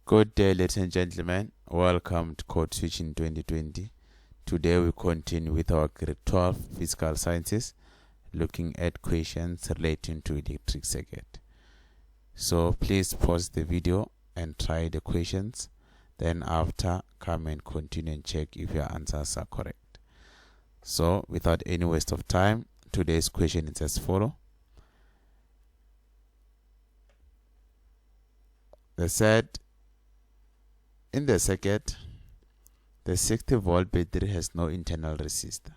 Good day, ladies and gentlemen. Welcome to Codeswitching 2020. Today we continue with our grade 12 physical sciences, looking at questions relating to electric circuit. So please pause the video and try the questions. Then after, come and continue and check if your answers are correct. So without any waste of time, today's question is as follows. They said, in the circuit, the 60-volt battery has no internal resistor.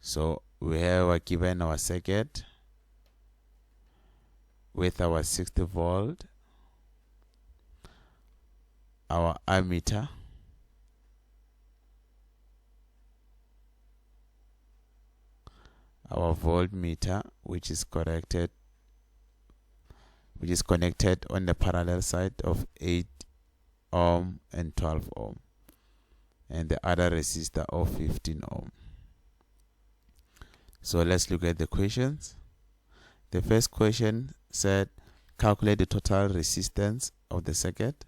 So we have given our circuit with our 60 volt, our ammeter, our voltmeter, which is connected on the parallel side of 8 ohm and 12 ohm, and the other resistor of 15 ohm. So let's look at the questions. The first question said, calculate the total resistance of the circuit.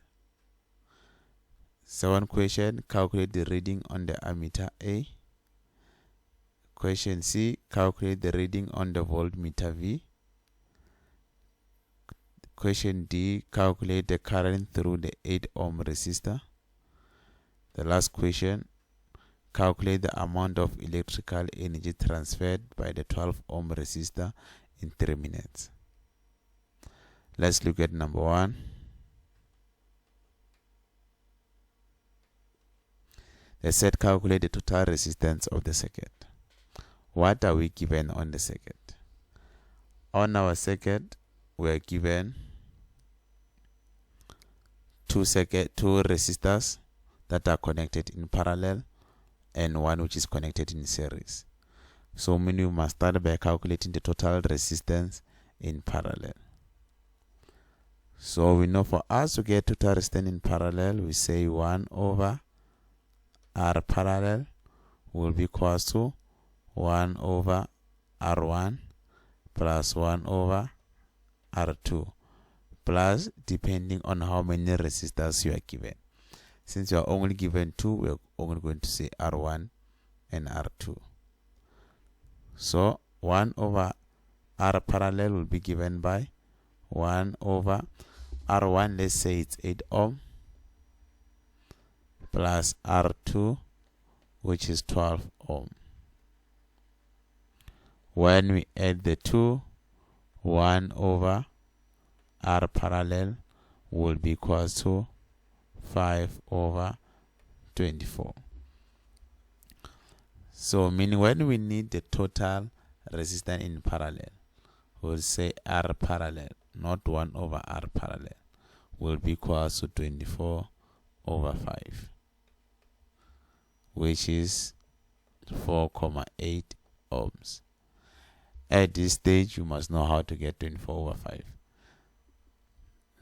Second question, calculate the reading on the ammeter A. Question C, calculate the reading on the voltmeter V. Question D, calculate the current through the 8 ohm resistor. The last question, calculate the amount of electrical energy transferred by the 12 ohm resistor in 3 minutes. Let's look at number 1. They said calculate the total resistance of the circuit. What are we given on the circuit? On our circuit, we are given two resistors that are connected in parallel and one which is connected in series. So we must start by calculating the total resistance in parallel. So we know for us to get total resistance in parallel, we say 1 over R parallel will be equal to 1 over R1 plus 1 over R2 plus, depending on how many resistors you are given. Since you are only given 2, we are only going to say R1 and R2. So 1 over R parallel will be given by 1 over R1, let's say it's 8 ohm, plus R2, which is 12 ohm. When we add the 2, 1 over R parallel will be equal to 5 over 24. So meaning when we need the total resistance in parallel, we'll say R parallel, not 1 over R parallel, will be equal to 24 over 5, which is 4,8 ohms. At this stage, you must know how to get 24 over 5.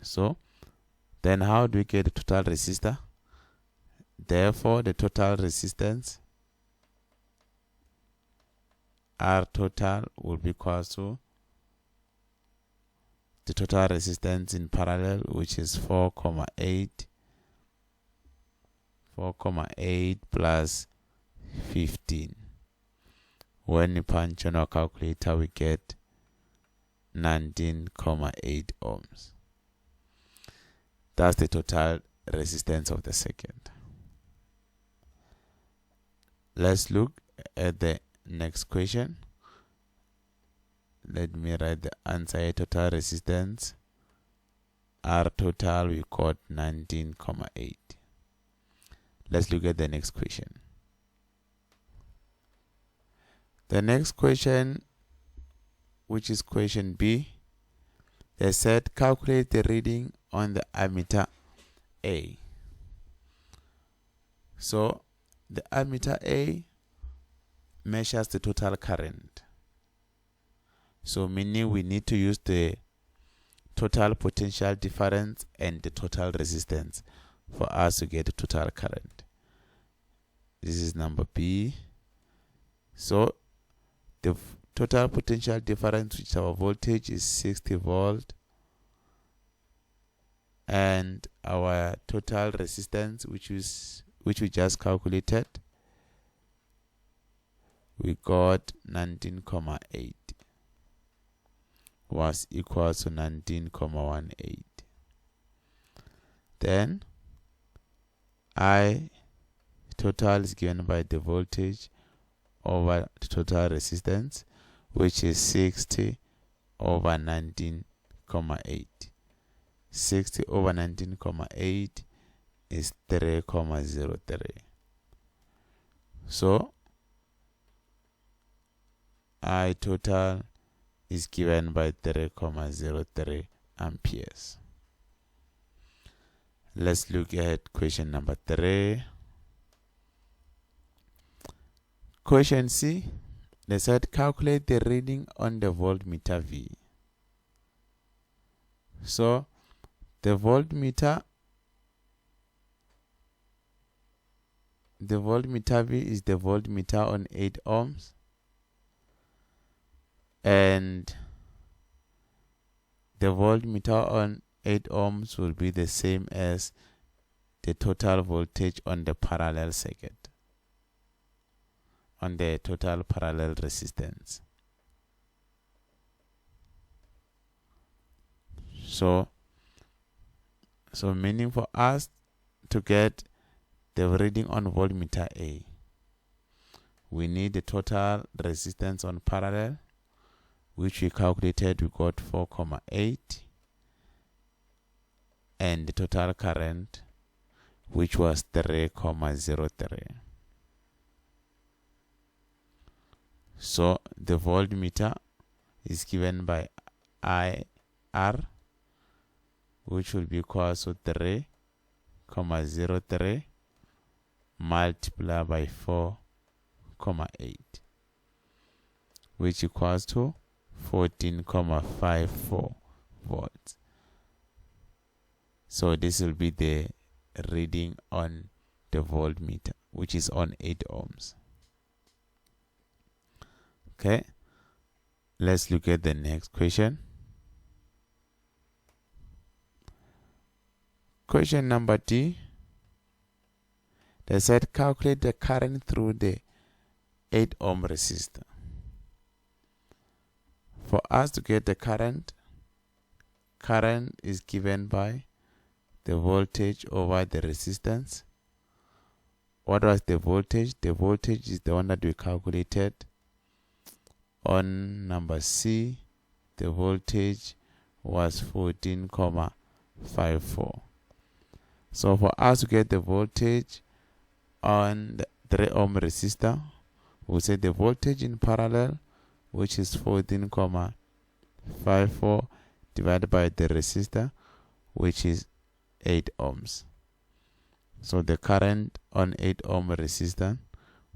So, then how do we get the total resistor? Therefore, the total resistance, R total, will be equal to the total resistance in parallel, which is 4,8 plus 15. When we punch on our calculator, we get 19,8 ohms. That's the total resistance of the circuit. Let's look at the next question. Let me write the answer here. Total resistance, R total, we got 19,8. Let's look at the next question. The next question, which is question B, they said calculate the reading on the ammeter A. So the ammeter A measures the total current. So meaning we need to use the total potential difference and the total resistance for us to get the total current. This is number B. So the total potential difference, which our voltage is 60 volt, and our total resistance, which we just calculated, we got 19,8 was equal to 19,18. Then I total is given by the voltage over the total resistance, which is 60 over 19,8. 60 over 19,8 is 3,03. So I total is given by 3,03 amperes. Let's look at question number 3. Question C, they said calculate the reading on the voltmeter V. So the voltmeter V is the voltmeter on 8 ohms, and the voltmeter on 8 ohms will be the same as the total voltage on the parallel circuit, on the total parallel resistance. So meaning for us to get the reading on voltmeter A, we need the total resistance on parallel, which we calculated. We got 4,8, and the total current, which was 3,03. So the voltmeter is given by IR, which will be equal to 3,03 multiplied by 4,8, which equals to 14,54 volts. So this will be the reading on the voltmeter, which is on 8 ohms. Okay, let's look at the next question. Question number D, they said calculate the current through the 8 ohm resistor. For us to get the current is given by the voltage over the resistance. What was the voltage? The voltage is the one that we calculated on number C. The voltage was 14,54. So for us to get the voltage on the 3 ohm resistor, we'll say the voltage in parallel, which is 14,54 divided by the resistor, which is 8 ohms. So the current on 8 ohm resistor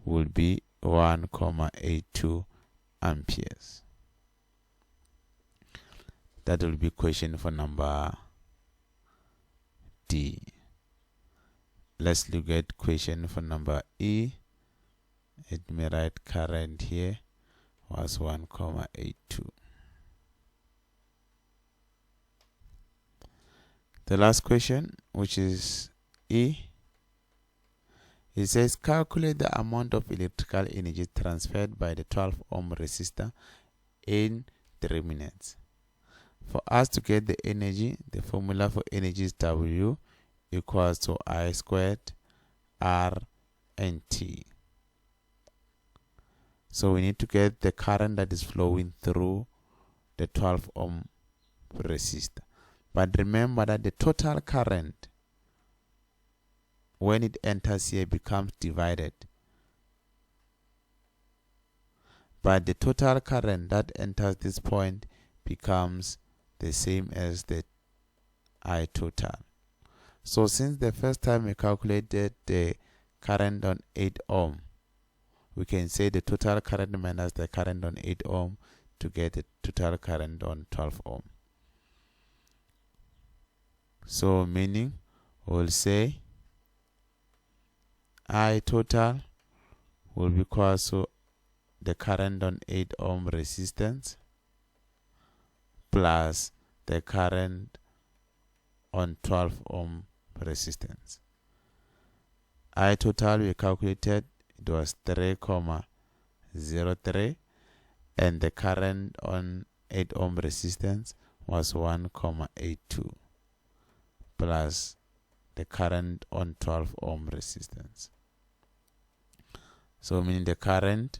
will be 1,82 amperes. That will be question for number D. Let's look at question for number E. Let me write current here was 1,82. The last question, which is E, it says calculate the amount of electrical energy transferred by the 12 ohm resistor in 3 minutes. For us to get the energy, the formula for energy is W equals to I squared R and T. So we need to get the current that is flowing through the 12 ohm resistor. But remember that the total current, when it enters here, becomes divided. But the total current that enters this point becomes the same as the I total. So since the first time we calculated the current on 8 ohm, we can say the total current minus the current on 8 ohm to get the total current on 12 ohm. So meaning we'll say I total will be equal to the current on 8 ohm resistance plus the current on 12 ohm resistance. I total we calculated, it was 3,03, and the current on 8 ohm resistance was 1,82 plus the current on 12 ohm resistance. So meaning the current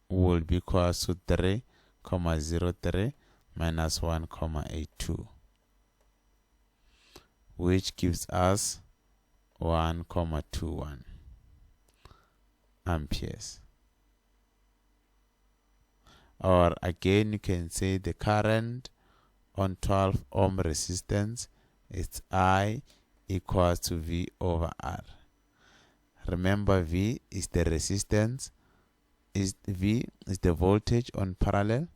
will be equal to 3,03 minus 1,82, which gives us 1,21 amperes. Or again, you can say the current on 12 ohm resistance is I equals to V over R. Remember, V is the resistance, V is the voltage on parallel,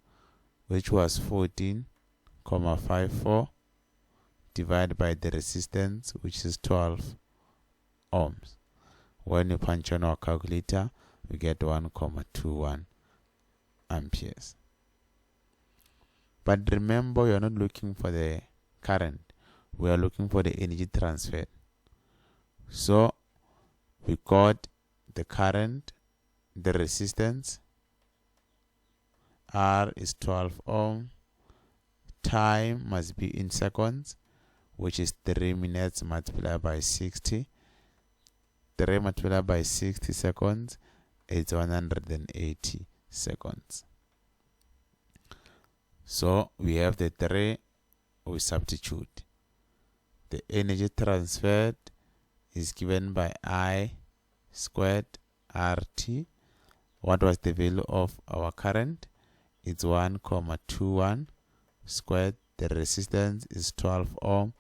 which was 14,54 divided by the resistance, which is 12 ohms. When you punch on our calculator, we get 1,21 amperes. But remember, we are not looking for the current, we are looking for the energy transferred. So we got the current, the resistance, R is 12 ohm, time must be in seconds, which is 3 minutes multiplied by 60. 3 multiplied by 60 seconds is 180 seconds. So we have the 3, we substitute. The energy transferred is given by I squared RT. What was the value of our current? It's 1,21 squared. The resistance is 12 ohm.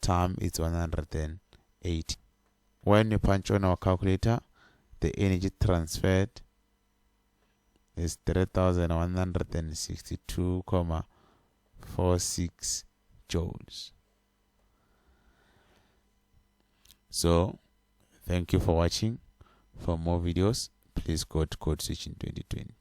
Time is 180. When you punch on our calculator, the energy transferred is 3,162,46 joules. So, thank you for watching. For more videos, please go to Codeswitching 2020.